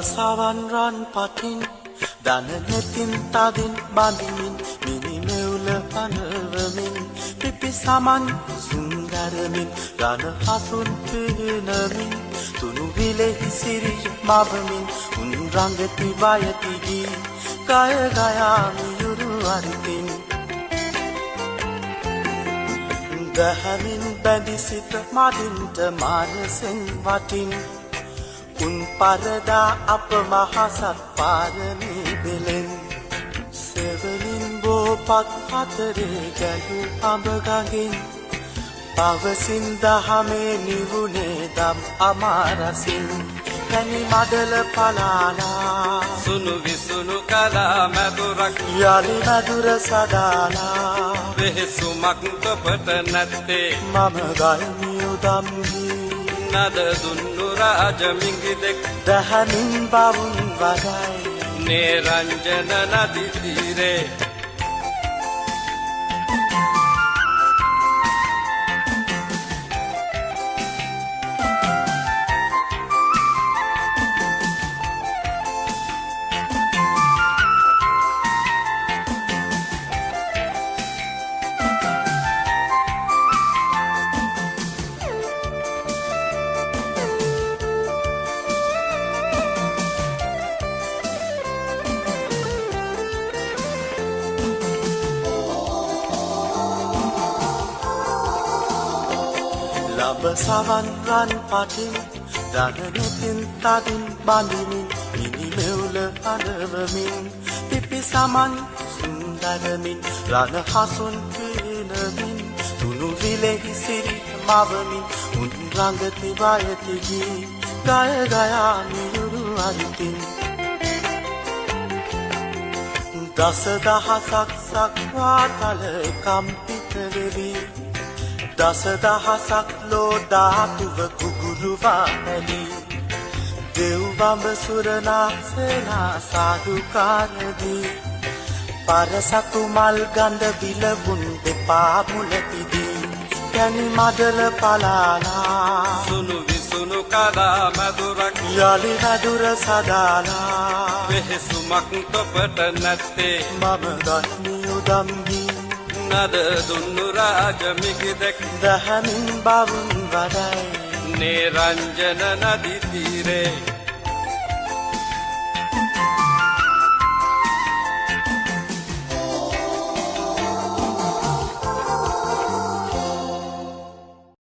සවන් රන් පටින් දන නෙතින් තදින් බඳිමින් මිනිමෙවුල පනවමින් පිපි සමන් සුන්දරමින් රන හසුන් පිහිනමින් තුනු විලෙහි සිරි මවමින් උන් රංගති බයති ගී ගය ගයා මියුරු අරිතින් දහමින් බැඳි සිට මදින්ට මානසෙන් වටින් උන් පරදා අප මහසත් පාරමී බෙලෙන් සෙවලින් බෝපත් හතරේ ගැලු අඹගඟින් පවසින් දහමේ නිවුනේ දම් අමාරසින් පැණි මඩල පලාලා සුණු විසුණු කලා මැදුරක් යලි මැදුර සදාලා වෙහෙසුමක් තොපට නැත්තේ මම ගල්මි උදම්හි නද දුන්නු රාජ මිංගිදෙක් දහමින් බවුන් වදයි නිරංජන නදි තීරේ ලබ සවන් රන් පටින් දන නෙතින් තදින් බඳිමින් මිනිමෙවුල අනවමින් පිපි සමන් සුන්දරමින් රන හසුන් පිහිනමින් තුනු විලෙහි සිරි මවමින් උන් රංගති වයති ගී ගය ගයා මියුරු අරිතින් දස දහසක් සක්වා කල කම්පිත වෙවි දස දහසක් ලෝධාතුව කුගුරුවා පැලි දෙව්බඹ සුරනා සේනා සාදුකාරදී පරසතු මල් ගඳ විලවුන් දෙපා මුලපිදී පැණි මඩල පලාලා සුණු විසුණු කලා මැදුරක් යලි මැදුර සදාලා වෙහෙසුමක් තොපට නැත්තේ මම ගල්මි උදම්හි නද දුන්නු රාජ මිගිදෙක් දහමින් බවුන් වදයි නිරංජන නදි තීරේ